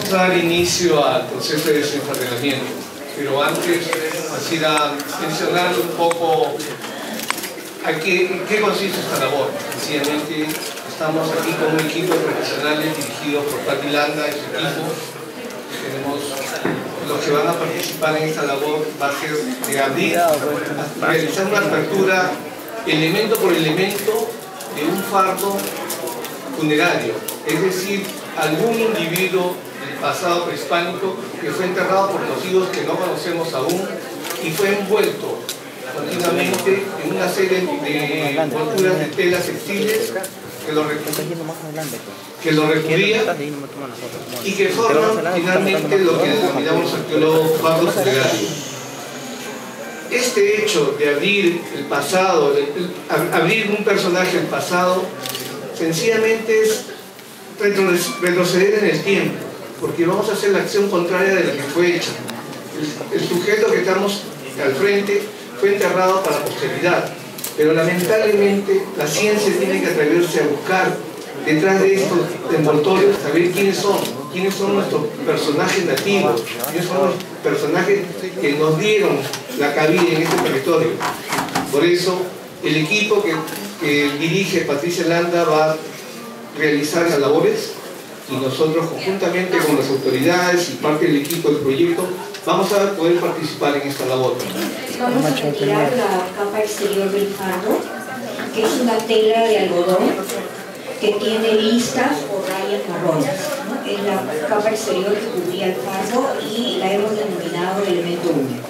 Vamos a dar inicio al proceso de desenfardelamiento, pero antes quisiera mencionar un poco en qué consiste esta labor. Sencillamente estamos aquí con un equipo de profesionales dirigidos por Pati Landa y su equipo. Tenemos los que van a participar en esta labor, va a ser de abrir, realizar una apertura elemento por elemento de un fardo funerario, es decir, algún individuo del pasado prehispánico que fue enterrado por motivos que no conocemos aún y fue envuelto continuamente en una serie de envolturas de telas textiles que lo recubrían y que forman finalmente lo que denominamos arqueólogos fardo funerario. Este hecho de abrir el pasado, abrir un personaje del pasado, sencillamente es retroceder en el tiempo, porque vamos a hacer la acción contraria de la que fue hecha. El sujeto que estamos al frente fue enterrado para la posteridad, pero lamentablemente la ciencia tiene que atreverse a buscar detrás de estos envoltorios, saber quiénes son nuestros personajes nativos, quiénes son los personajes que nos dieron la cabida en este territorio. Por eso el equipo que dirige Patricia Landa va a realizar las labores y nosotros conjuntamente con las autoridades y parte del equipo del proyecto vamos a poder participar en esta labor. Vamos a retirar la capa exterior del fardo, que es una tela de algodón que tiene listas o rayas marrones, ¿no? Es la capa exterior que cubría el fardo y la hemos denominado elemento único.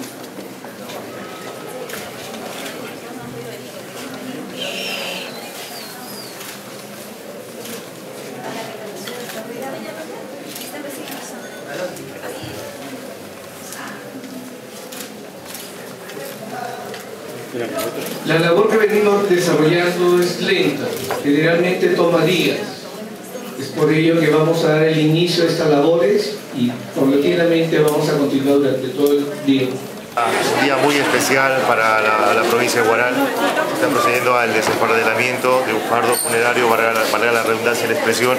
La labor que venimos desarrollando es lenta, generalmente toma días. Es por ello que vamos a dar el inicio a estas labores y paulatinamente vamos a continuar durante todo el día. Un día muy especial para la provincia de Huaral. Está procediendo al desenfardelamiento de un fardo funerario, para la redundancia de la expresión,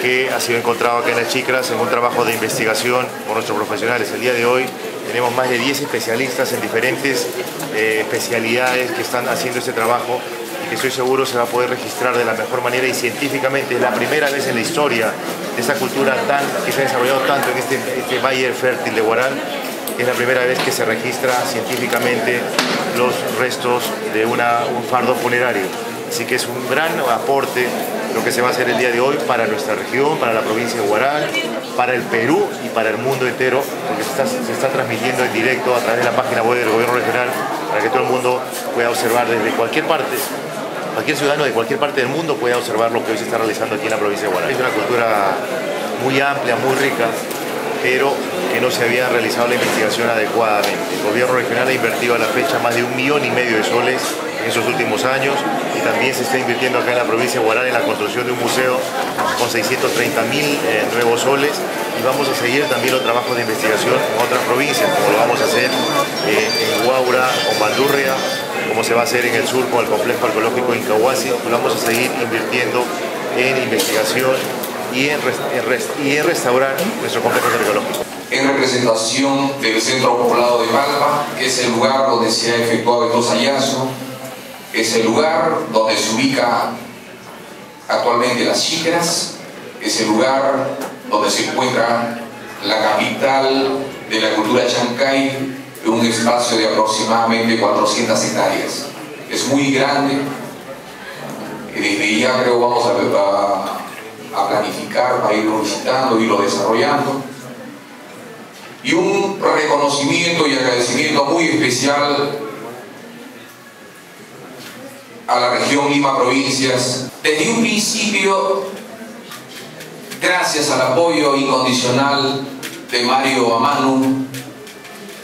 que ha sido encontrado acá en Las Chicras en un trabajo de investigación por nuestros profesionales. El día de hoy tenemos más de 10 especialistas en diferentes especialidades que están haciendo este trabajo y que estoy seguro se va a poder registrar de la mejor manera y científicamente. Es la primera vez en la historia de esta cultura que se ha desarrollado tanto en este valle fértil de Huaral. Es la primera vez que se registra científicamente los restos de un fardo funerario. Así que es un gran aporte lo que se va a hacer el día de hoy para nuestra región, para la provincia de Huaral, para el Perú y para el mundo entero, porque se está transmitiendo en directo a través de la página web del gobierno regional para que todo el mundo pueda observar desde cualquier parte. Cualquier ciudadano de cualquier parte del mundo pueda observar lo que hoy se está realizando aquí en la provincia de Huaral. Es una cultura muy amplia, muy rica, pero que no se había realizado la investigación adecuadamente. El gobierno regional ha invertido a la fecha más de 1,5 millones de soles en esos últimos años y también se está invirtiendo acá en la provincia de Huaral en la construcción de un museo con 630.000 nuevos soles y vamos a seguir también los trabajos de investigación en otras provincias, como lo vamos a hacer en Huaura, con Bandurria, como se va a hacer en el sur con el complejo arqueológico Incahuasi. Lo vamos a seguir invirtiendo en investigación y en restaurar nuestro complejo arqueológico. En representación del Centro Poblado de Palma, que es el lugar donde se ha efectuado estos hallazgos, es el lugar donde se ubica actualmente Las Chicras, es el lugar donde se encuentra la capital de la cultura chancay, en un espacio de aproximadamente 400 hectáreas. Es muy grande, y desde ya creo vamos a planificar, a irlo visitando, irlo desarrollando. Y un reconocimiento y agradecimiento muy especial a la región Lima Provincias. Desde un principio, gracias al apoyo incondicional de Mario Amanu,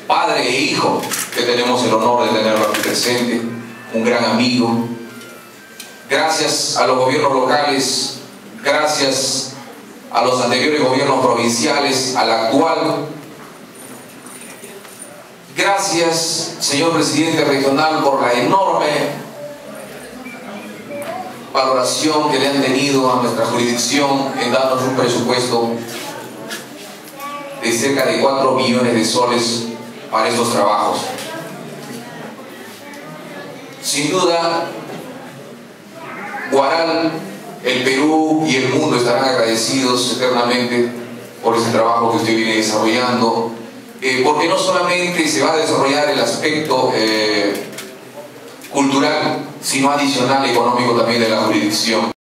padre e hijo, que tenemos el honor de tenerlo aquí presente, un gran amigo. Gracias a los gobiernos locales, gracias a los anteriores gobiernos provinciales, al actual. Gracias, señor presidente regional, por la enorme valoración que le han tenido a nuestra jurisdicción en darnos un presupuesto cerca de 4 millones de soles para estos trabajos. Sin duda, Huaral, el Perú y el mundo estarán agradecidos eternamente por ese trabajo que usted viene desarrollando, porque no solamente se va a desarrollar el aspecto cultural, sino adicional económico también de la jurisdicción.